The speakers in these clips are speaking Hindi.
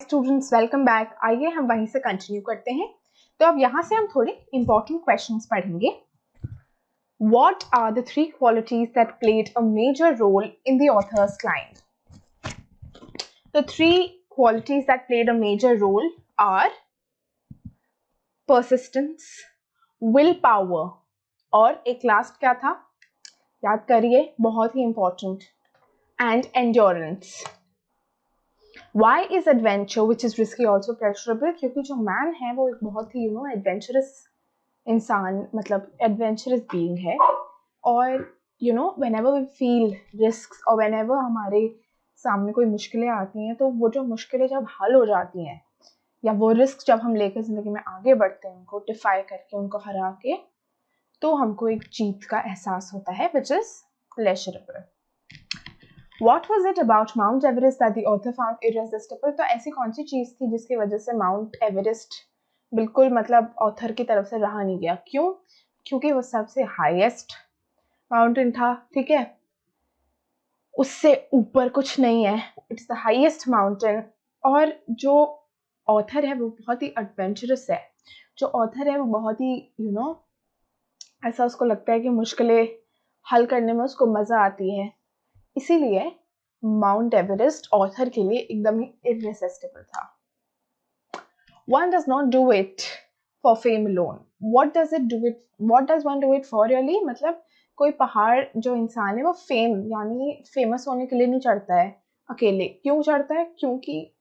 Students welcome back. आइए हम वहीं से कंटिन्यू करते हैं। तो अब यहाँ से हम थोड़े इंपॉर्टेंट क्वेश्चंस पढ़ेंगे। What are the three qualities that played a major role in the author's climb? The three qualities that played a major role are persistence, willpower और एक लास्ट क्या था, याद करिए, बहुत ही important, and endurance. Why is adventure which is risky also pleasurable? क्योंकि जो मैन है वो एक बहुत ही एडवेंचरस इंसान, मतलब एडवेंचरस बीइंग है। और whenever we feel risks और whenever हमारे सामने कोई मुश्किलें आती हैं, तो वो जो मुश्किलें जब हल हो जाती हैं या वो रिस्क जब हम लेकर ज़िंदगी में आगे बढ़ते हैं, उनको डिफाई करके, उनको हरा के, तो हमको एक जीत का एहसास होता है, which is pleasurable. What was it about Mount Everest that the author found irresistible? तो ऐसी कौन सी चीज़ थी जिसकी वजह से माउंट एवरेस्ट बिल्कुल मतलब ऑथर की तरफ से रहा नहीं गया? क्यों? क्योंकि वो सबसे हाईएस्ट माउंटेन था, ठीक है, उससे ऊपर कुछ नहीं है, इट्स द हाईएस्ट माउंटेन। और जो ऑथर है वो बहुत ही एडवेंचरस है, जो ऑथर है वो बहुत ही ऐसा उसको लगता है कि मुश्किलें हल करने में उसको मज़ा आती है, इसीलिए माउंट एवरेस्ट ऑथर के लिए एकदम ही इररेसिस्टिबल था। One does not do it for fame alone. What does one do it for really? मतलब कोई पहाड़ जो इंसान है वो फेम यानी फेमस होने के लिए नहीं चढ़ता है अकेले। क्यों चढ़ता है? क्योंकि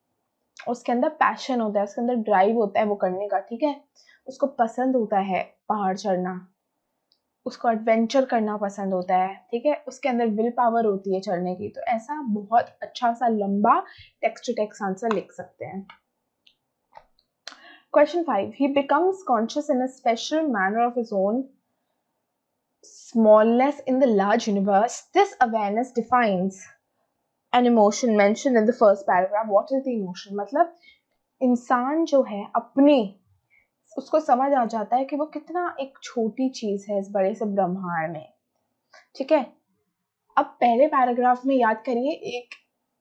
उसके अंदर पैशन होता है, उसके अंदर ड्राइव होता है वो करने का, ठीक है, उसको पसंद होता है पहाड़ चढ़ना, उसको एडवेंचर करना पसंद होता है, ठीक है, उसके अंदर विल पावर होती है चढ़ने की। तो ऐसा बहुत अच्छा सा लंबा टेक्स्ट टू टेक्स्ट आंसर लिख सकते हैं। Question 5. He becomes conscious in a special manner of his own smallness in the large universe. This awareness defines an emotion mentioned in the first paragraph. What is the emotion? मतलब इंसान जो है अपनी उसको समझ आ जाता है कि वो कितना एक छोटी चीज है इस बड़े से ब्रह्मांड में, ठीक है। अब पहले पैराग्राफ में याद करिए एक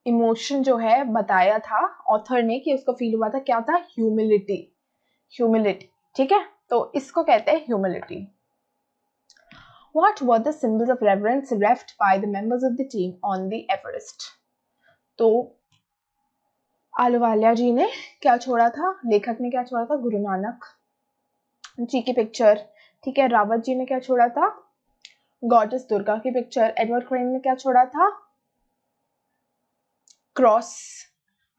इमोशन जो है बताया था ऑथर ने कि उसको फील हुआ था, क्या था? ह्यूमिलिटी, ठीक है, तो इसको कहते हैं humility. What were the symbols of reverence left by the members of the team on the Everest? तो आलूवालिया जी ने क्या छोड़ा था, लेखक ने क्या छोड़ा था? गुरु नानक जी की पिक्चर, ठीक है। रावत जी ने क्या छोड़ा था? गॉडेस दुर्गा की पिक्चर। एडवर्ड क्रेन ने क्या छोड़ा था? क्रॉस।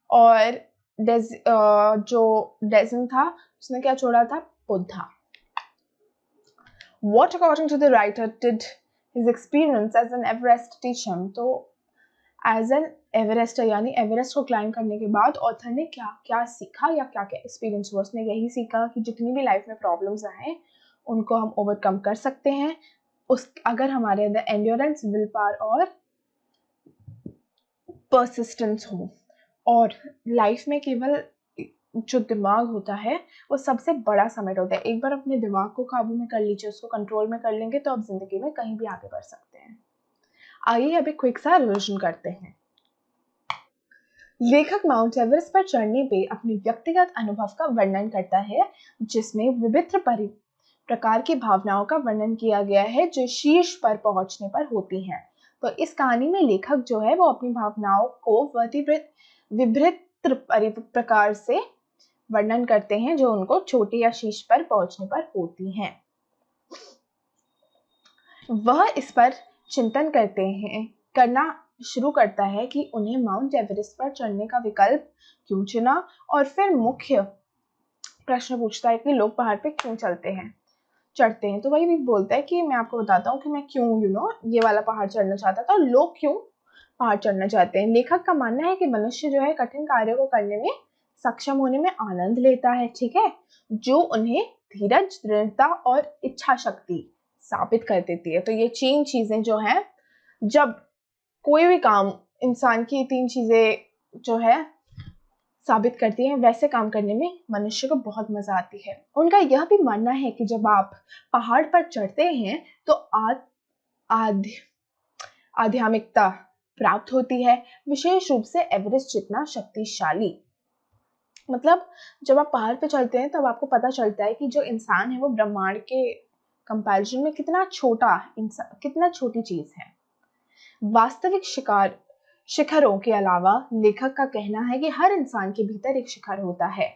और जो डेजन था उसने क्या छोड़ा था? Buddha. What according to the writer did his experience as an Everest teach him? तो एज एन एवरेस्ट यानी एवरेस्ट को क्लाइंब करने के बाद ऑथर ने क्या क्या सीखा या क्या क्या एक्सपीरियंस हुआ? उसने यही सीखा कि जितनी भी लाइफ में प्रॉब्लम्स आए उनको हम ओवरकम कर सकते हैं अगर हमारे अंदर एंड्योरेंस, विल पावर और परसिस्टेंस हो। और लाइफ में केवल जो दिमाग होता है वो सबसे बड़ा समेट होता है। एक बार अपने दिमाग को काबू में कर लीजिए, उसको कंट्रोल में कर लेंगे तो आप जिंदगी में कहीं भी आगे बढ़ सकते हैं। आइए अभी क्विक सा रिविजन करते हैं। लेखक माउंट एवरेस्ट पर चढ़ने पे अपने व्यक्तिगत अनुभव का वर्णन करता है, जिसमें विभिन्न प्रकार की भावनाओं का वर्णन किया गया है जो शीर्ष पर पहुंचने पर होती हैं। तो इस कहानी में लेखक जो है वो अपनी भावनाओं को विभिन्न प्रकार से वर्णन करते हैं जो उनको छोटे या शीर्ष पर पहुंचने पर होती हैं। वह इस पर चिंतन करना शुरू करता है कि उन्हें माउंट एवरेस्ट पर चढ़ने का विकल्प क्यों चुना, और फिर मुख्य प्रश्न पूछता है कि लोग पहाड़ पे क्यों चढ़ते हैं। तो वही भी बोलता है कि मैं आपको बताता हूँ कि मैं क्यों ये वाला पहाड़ चढ़ना चाहता था, लोग क्यों पहाड़ चढ़ना चाहते हैं। लेखक का मानना है कि मनुष्य जो है कठिन कार्यों को करने में सक्षम होने में आनंद लेता है, ठीक है, जो उन्हें धीरज, दृढ़ता और इच्छा शक्ति साबित कर देती है। तो ये 3 चीजें जो है, जब कोई भी काम इंसान की 3 चीजें जो है साबित करती हैं, वैसे काम करने में मनुष्य को बहुत मजा आती है। उनका यह भी मानना है कि जब आप पहाड़ पर चढ़ते हैं तो आध्यात्मिकता प्राप्त होती है, विशेष रूप से एवरेस्ट जितना शक्तिशाली। मतलब जब आप पहाड़ पे चलते हैं तब आपको पता चलता है कि जो इंसान है वो ब्रह्मांड के कंपैरिजन में कितना छोटा इंसान, कितना छोटी चीज है। वास्तविक शिखरों के अलावा लेखक का कहना है कि हर इंसान के भीतर एक शिखर होता है।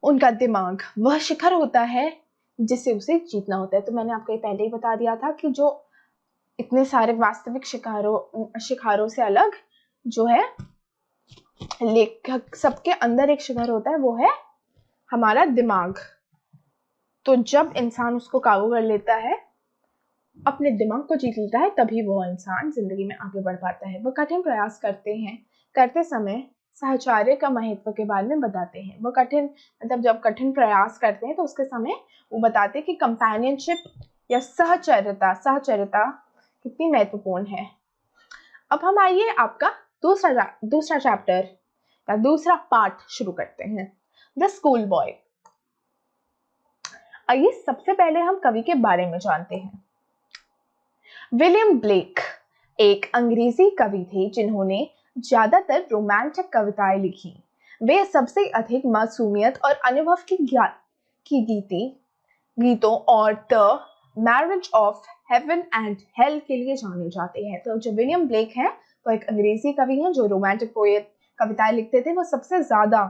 उनका दिमाग वह शिखर होता है जिसे उसे जीतना होता है। तो मैंने आपको ये पहले ही बता दिया था कि जो इतने सारे वास्तविक शिखरों से अलग जो है लेखक, सबके अंदर एक शिखर होता है, वो है हमारा दिमाग। तो जब इंसान उसको काबू कर लेता है, अपने दिमाग को जीत लेता है, तभी वो इंसान जिंदगी में आगे बढ़ पाता है। वो कठिन प्रयास करते समय साहचर्य का महत्व के बारे में बताते हैं। वो मतलब जब कठिन प्रयास करते हैं तो उसके समय वो बताते हैं कि कंपेनियनशिप या सहचर्यता कितनी महत्वपूर्ण है। अब हम आइए आपका दूसरा चैप्टर या दूसरा पार्ट शुरू करते हैं, द स्कूल बॉय। आइए सबसे पहले हम कवि के बारे में जानते हैं। विलियम ब्लेक एक अंग्रेजी कवि थे जिन्होंने ज्यादातर रोमांटिक कविताएं लिखी। वे सबसे अधिक मासूमियत और अनुभव की गीतों और the marriage of heaven and hell के लिए जाने जाते हैं। तो जो विलियम ब्लेक है वो एक अंग्रेजी कवि हैं जो रोमांटिक पोएट कविताएं लिखते थे। वो सबसे ज्यादा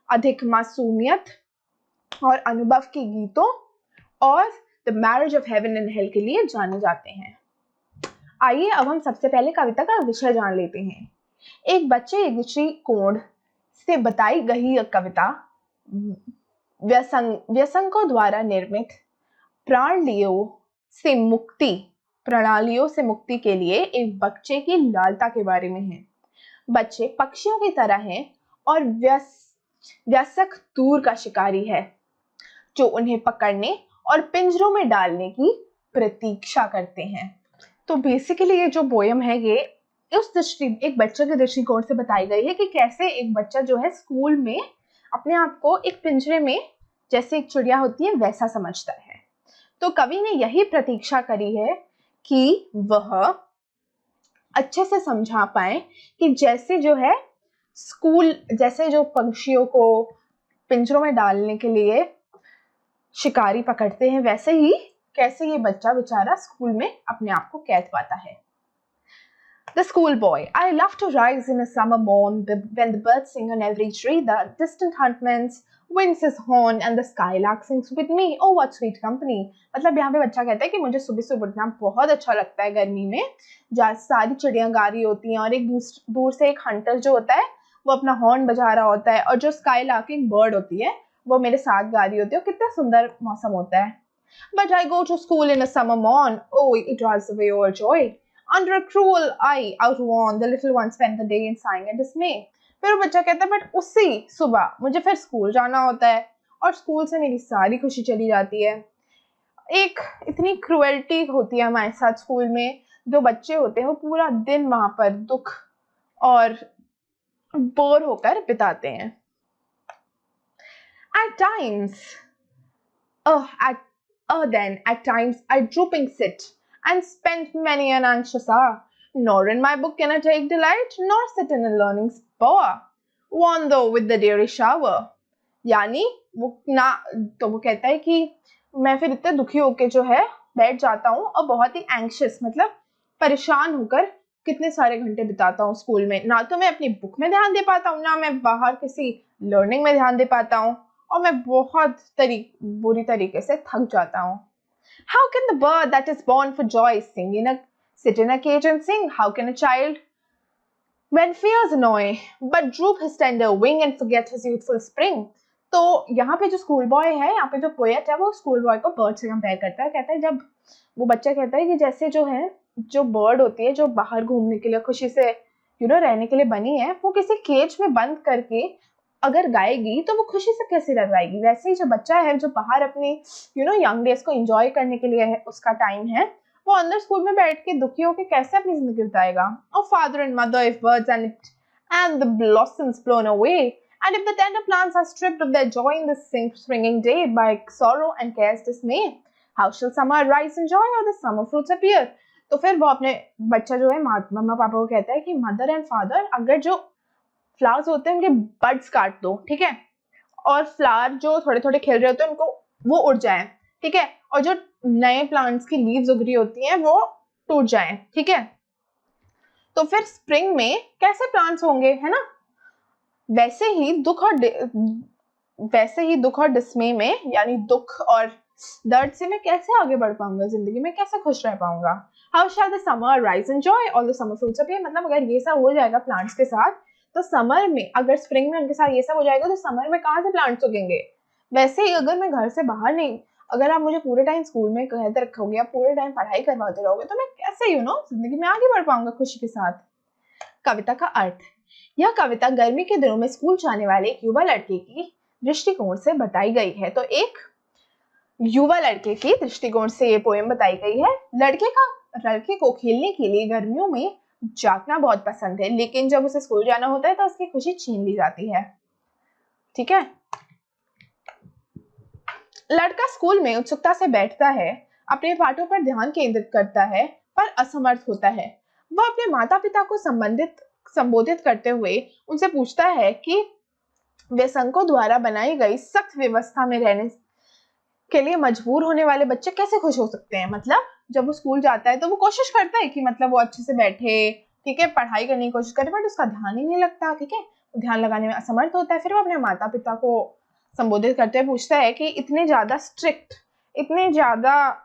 अधिक मासूमियत और अनुभव की गीतों और the marriage of heaven and hell के लिए जाने जाते हैं। आइए अब हम सबसे पहले कविता का विषय जान लेते हैं। एक बच्चे एक दृष्टिकोण से बताई गई यह कविता व्यसंकों द्वारा निर्मित प्रणालियों से मुक्ति के लिए एक बच्चे की लालसा के बारे में है। बच्चे पक्षियों की तरह हैं और व्यसक दूर का शिकारी है जो उन्हें पकड़ने और पिंजरों में डालने की प्रतीक्षा करते हैं। तो बेसिकली ये जो पोयम है ये एक बच्चे के दृष्टिकोण से बताई गई है कि कैसे एक बच्चा जो है स्कूल में अपने आप को एक पिंजरे में जैसे एक चिड़िया होती है वैसा समझता है। तो कवि ने यही प्रतीक्षा करी है कि वह अच्छे से समझा पाए कि जैसे जो पक्षियों को पिंजरों में डालने के लिए शिकारी पकड़ते हैं, वैसे ही कैसे ये बच्चा बेचारा स्कूल में अपने आप को कैद पाता है। The school boy. I love to rise in a summer morn when the birds sing on every tree, the distant huntsman winds his horn and the skylark sings with me. Oh, what sweet company. मतलब यहाँ पे बच्चा कहता है कि मुझे सुबह सुबह उठना बहुत अच्छा लगता है गर्मी में, जहाँ सारी चिड़ियाँ गा रही होती हैं और एक दूर से एक हंटर जो होता है वो अपना हॉर्न बजा रहा होता है और जो स्काईलार्क एक बर्ड होती है वो मेरे साथ गा रही होती है। कितना सुंदर मौसम होता है। But I go to school in a summer morn. Oh, it drives away all joy. Under a cruel eye outworn, the little one spent the day in sighing and dismay. फिर वो बच्चा कहता है बट उसी सुबह मुझे फिर स्कूल जाना होता है और स्कूल से मेरी सारी खुशी चली जाती है। एक इतनी क्रुएल्टी होती है हमारे साथ स्कूल में। जो बच्चे होते हैं वो पूरा दिन वहां पर दुख और बोर होकर बिताते हैं। At times I drooping sit and spent many an anxious hour. Nor in my book can I take delight, nor sit in a learning's bower, worn though with the deary shower. यानी वो कहता है कि मैं फिर इतने दुखी होके जो है बैठ जाता हूँ और बहुत ही एंग्शियस मतलब परेशान होकर कितने सारे घंटे बिताता हूँ स्कूल में। ना तो मैं अपनी बुक में ध्यान दे पाता हूँ, ना मैं बाहर किसी लर्निंग में ध्यान दे पाता हूँ और मैं बहुत बुरी तरीके से थक जाता हूँ। How can the bird that is born for joy sit in a cage and sing? How can a child when fears annoy but droop his tender wing and forget his youthful spring? तो यहाँ पे जो स्कूल बॉय है, यहाँ पे जो पोएट है वो स्कूल बॉय को बर्ड से कंपेयर करता है। कहता है जब वो बच्चा कहता है कि जैसे जो बर्ड होती है जो बाहर घूमने के लिए खुशी से रहने के लिए बनी है, वो किसी केज में बंद करके अगर गाएगी तो वो खुशी से कैसे रह पाएगी। वैसे ही जो बच्चा है जो बाहर अपने यंग डेज को एंजॉय करने के लिए है, उसका टाइम है, वो अंदर स्कूल में बैठ के दुखी होकर कैसे अपनी जिंदगी बिताएगा। और father and mother if birds and the blossoms blown away, and if the tender plants are stripped of their joy in this springing day by sorrow and care's dismay, how shall summer rise in joy or the summer fruits appear? तो फिर वो अपने बच्चा जो है मम्मा पापा को कहता है कि मदर एंड फादर अगर जो फ्लावर्स होते हैं उनके बड्स काट दो, ठीक है, और फ्लावर जो थोड़े थोड़े खिल रहे होते हैं उनको वो उड़ जाए, ठीक है, और जो नए प्लांट्स की लीव्स उग रही होती हैं वो टूट जाए, ठीक है। तो फिर स्प्रिंग में कैसे प्लांट्स होंगे, है ना। वैसे ही दुख और डिस्मे में, यानी दुख और दर्द से मैं कैसे आगे बढ़ पाऊंगा जिंदगी में, कैसे खुश रह पाऊंगा। How shell the summer rise and Joy all the summer fruits appear. मतलब अगर ये सब हो जाएगा प्लांट्स के साथ, तो समर में, अगर स्प्रिंग में उनके साथ ये सब हो जाएगा, तो समर में कहाँ से प्लांट्स उगेंगे। वैसे ही अगर मैं घर से बाहर नहीं, अगर आप मुझे पूरे टाइम स्कूल में कहते रखोगे, आप पूरे टाइम पढ़ाई करवाते रहोगे, तो मैं कैसे जिंदगी में आगे बढ़ पाऊंगा खुशी के साथ। कविता का अर्थ। यह कविता गर्मी के दिनों में स्कूल जाने वाले एक युवा लड़के की दृष्टिकोण से बताई गई है। तो एक युवा लड़के की दृष्टिकोण से ये पोएम बताई गई है। लड़के को खेलने के लिए गर्मियों में जागना बहुत पसंद है, लेकिन जब उसे स्कूल जाना होता है तो उसकी खुशी छीन ली जाती है, ठीक है। लड़का स्कूल में उत्सुकता से बैठता है, अपने पाठों पर ध्यान केंद्रित करता है, पर असमर्थ होता है। वह अपने माता पिता को संबोधित करते हुए उनसे पूछता है कि व्यसनों द्वारा बनाई गई सख्त व्यवस्था में रहने के लिए मजबूर होने वाले बच्चे कैसे खुश हो सकते हैं। मतलब जब वो स्कूल जाता है तो वो कोशिश करता है कि मतलब वो अच्छे से बैठे, ठीक है, पढ़ाई करने की कोशिश करे, बट उसका ध्यान ही नहीं लगता, ठीक है, ध्यान लगाने में असमर्थ होता है। फिर वो अपने माता पिता को संबोधित करते हुए पूछता है कि इतने ज्यादा स्ट्रिक्ट, इतने ज्यादा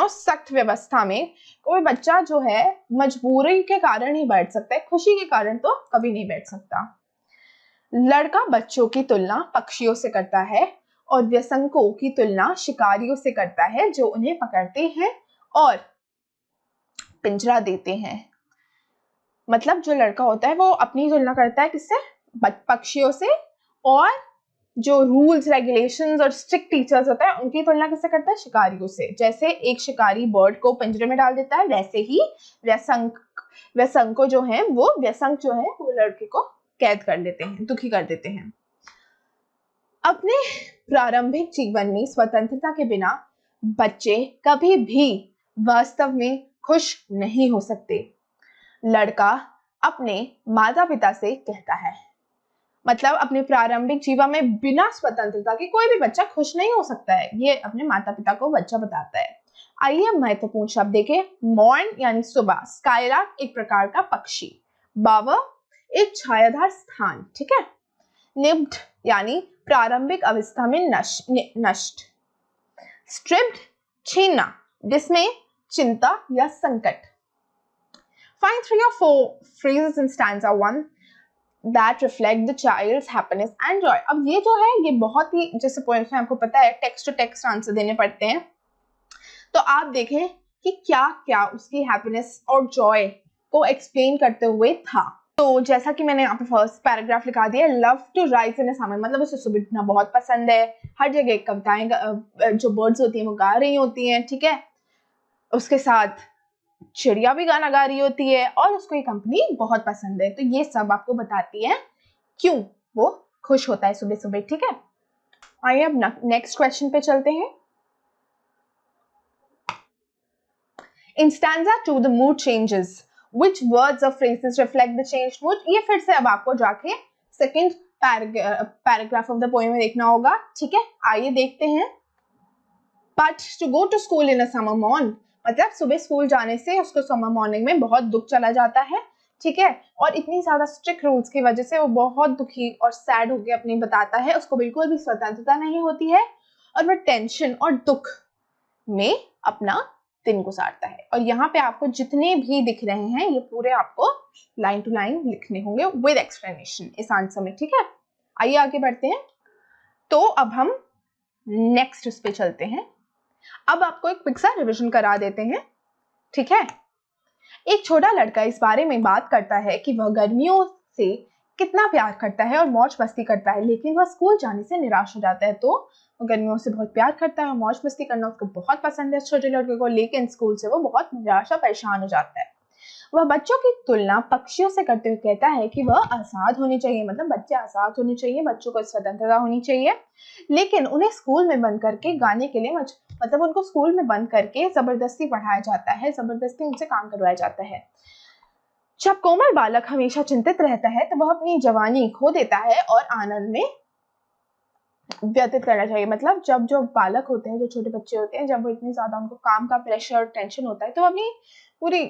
सख्त व्यवस्था में कोई बच्चा जो है मजबूरी के कारण ही बैठ सकता है, खुशी के कारण तो कभी नहीं बैठ सकता। लड़का बच्चों की तुलना पक्षियों से करता है और व्यसनकों की तुलना शिकारियों से करता है, जो उन्हें पकड़ते हैं और पिंजरा देते हैं। मतलब जो लड़का होता है वो अपनी तुलना करता है किससे, पक्षियों से, और जो रूल्स रेगुलेशंस और स्ट्रिक्ट टीचर्स होता है उनकी तुलना किससे करता है, शिकारियों से। जैसे एक शिकारी बर्ड को पिंजरे में डाल देता है, वैसे ही व्यसंक जो है वो लड़के को कैद कर लेते हैं, दुखी कर देते हैं। अपने प्रारंभिक जीवन में स्वतंत्रता के बिना बच्चे कभी भी वास्तव में खुश नहीं हो सकते। लड़का अपने माता पिता से कहता है, मतलब अपने प्रारंभिक जीवन में बिना स्वतंत्रता के कोई भी बच्चा खुश नहीं हो सकता है, ये अपने माता पिता को बच्चा बताता है। आइए महत्वपूर्ण शब्द देखें। मॉर्न यानी सुबह, स्काईलार्क एक प्रकार का पक्षी, बावर एक छायादार स्थान, ठीक है, निब्ड यानी प्रारंभिक अवस्था में नष्ट, स्ट्रिप्ड छीनना, जिसमें चिंता या संकट। Find 3 or 4 phrases in stanza 1 that reflect the child's happiness and joy. अब ये जो है ये बहुत ही, जैसे पोएम्स में आपको पता है टेक्स्ट टू टेक्स्ट आंसर देने पड़ते हैं, तो आप देखें कि क्या क्या उसकी हैप्पीनेस और जॉय को एक्सप्लेन करते हुए था। तो जैसा कि मैंने यहाँ पे फर्स्ट पैराग्राफ लिखा दिया, love to rise in a summer, मतलब उसे सुबह उठना बहुत पसंद है, हर जगह कविताएं जो बर्ड्स होती हैं वो गा रही होती हैं, ठीक है, उसके साथ चिड़िया भी गाना गा रही होती है और उसको ये कंपनी बहुत पसंद है। तो ये सब आपको बताती है क्यों वो खुश होता है सुबह सुबह, ठीक है। आइए अब नेक्स्ट क्वेश्चन पे चलते हैं। In stanza 2 the mood changes. Which words or phrases reflect the changed mood? ये फिर से अब आपको जाके second paragraph of the poem में देखना होगा, ठीक है। आइए देखते हैं। But to go to school in a summer morn, मतलब सुबह स्कूल जाने से उसको समर मॉर्निंग में बहुत दुख चला जाता है, ठीक है, और इतनी ज्यादा स्ट्रिक्ट रूल्स की वजह से वो बहुत दुखी और सैड होकर अपनी बताता है, उसको बिल्कुल भी स्वतंत्रता नहीं होती है और वह टेंशन और दुख में अपना दिन गुजारता है। और यहाँ पे आपको जितने भी दिख रहे हैं ये पूरे आपको लाइन टू लाइन लिखने होंगे विद एक्सप्लेनेशन इस आंसर में, ठीक है। आइए आगे बढ़ते हैं। तो अब हम नेक्स्ट उस पे चलते हैं। अब आपको एक क्विक सा रिवीजन करा देते हैं, ठीक है। एक छोटा लड़का इस बारे में बात करता है कि वह गर्मियों से कितना प्यार करता है और मौज मस्ती करता है, लेकिन वह स्कूल जाने से निराश हो जाता है। तो वो गर्मियों से बहुत प्यार करता है और मौज मस्ती करना उसको बहुत पसंद है छोटे लड़के को, लेकिन स्कूल से वो बहुत निराशा परेशान हो जाता है। वह बच्चों की तुलना पक्षियों से करते हुए कहता है कि वह आजाद होनी चाहिए, मतलब बच्चे आजाद होने चाहिए, बच्चों को स्वतंत्रता होनी चाहिए, लेकिन उन्हें स्कूल में बंद करके गाने के लिए मतलब उनको स्कूल में बंद करके जबरदस्ती पढ़ाया जाता है, जबरदस्ती उनसे काम करवाया जाता है। जब कोमल बालक हमेशा चिंतित रहता है तो वह अपनी जवानी खो देता है और आनंद में व्यतीत करना चाहिए। मतलब जब जो बालक होते हैं, जो छोटे बच्चे होते हैं, जब वो इतनी ज़्यादा उनको काम का प्रेशर और टेंशन होता है तो अपनी पूरी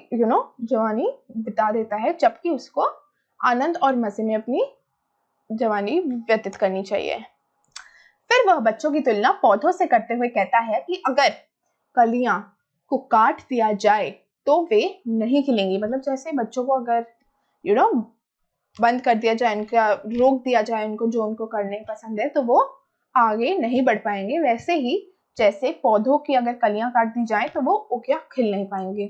जवानी बिता देता है, जबकि उसको आनंद और मज़े में अपनी जवानी व्यतीत करनी चाहिए। फिर वह बच्चों की तुलना पौधों से करते हुए कहता है कि अगर कलियां को काट दिया जाए तो वे नहीं खिलेंगी। मतलब जैसे बच्चों को अगर बंद कर दिया जाए, उनका रोक दिया जाए, उनको जो उनको करने पसंद है तो वो आगे नहीं बढ़ पाएंगे। वैसे ही जैसे पौधों की अगर कलियां काट दी जाए तो वो क्या खिल नहीं पाएंगे।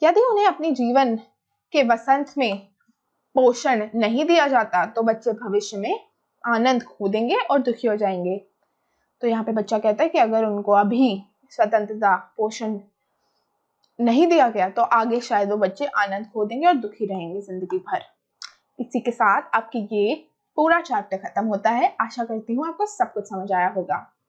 यदि उन्हें अपने जीवन के वसंत में पोषण नहीं दिया जाता तो बच्चे भविष्य में आनंद खो देंगे और दुखी हो जाएंगे। तो यहाँ पे बच्चा कहता है कि अगर उनको अभी स्वतंत्रता पोषण नहीं दिया गया तो आगे शायद वो बच्चे आनंद खो देंगे और दुखी रहेंगे जिंदगी भर। इसी के साथ आपकी ये पूरा चैप्टर खत्म होता है। आशा करती हूँ आपको सब कुछ समझ आया होगा।